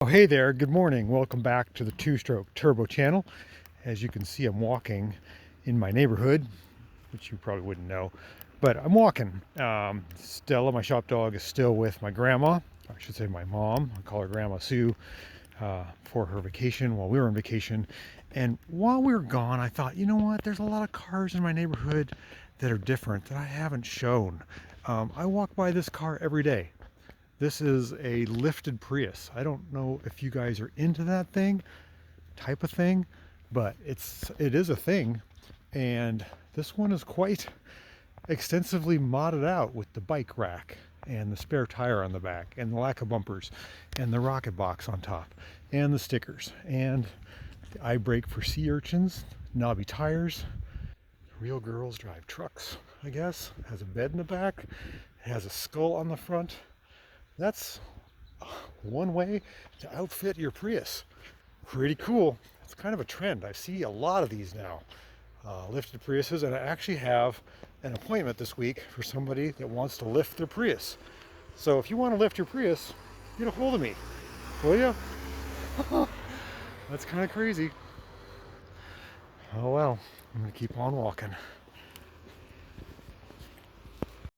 Oh, hey there, good morning. Welcome back to the Two-Stroke Turbo channel. As you can see, I'm walking in my neighborhood, which you probably wouldn't know, but I'm walking. Stella, my shop dog, is still with my grandma. I should say my mom. I call her Grandma Sue for her vacation while we were on vacation. And while we were gone, I thought, you know what? There's a lot of cars in my neighborhood that are different that I haven't shown. I walk by this car every day. This is a lifted Prius. I don't know if you guys are into that type of thing, but it is a thing. And this one is quite extensively modded out with the bike rack and the spare tire on the back and the lack of bumpers and the rocket box on top and the stickers and the eye brake for sea urchins, knobby tires. Real girls drive trucks, I guess. It has a bed in the back. It has a skull on the front. That's one way to outfit your Prius. Pretty cool. It's kind of a trend. I see a lot of these now, lifted Priuses, and I actually have an appointment this week for somebody that wants to lift their Prius. So if you want to lift your Prius, get a hold of me, will you? That's kind of crazy. Oh well, I'm gonna keep on walking.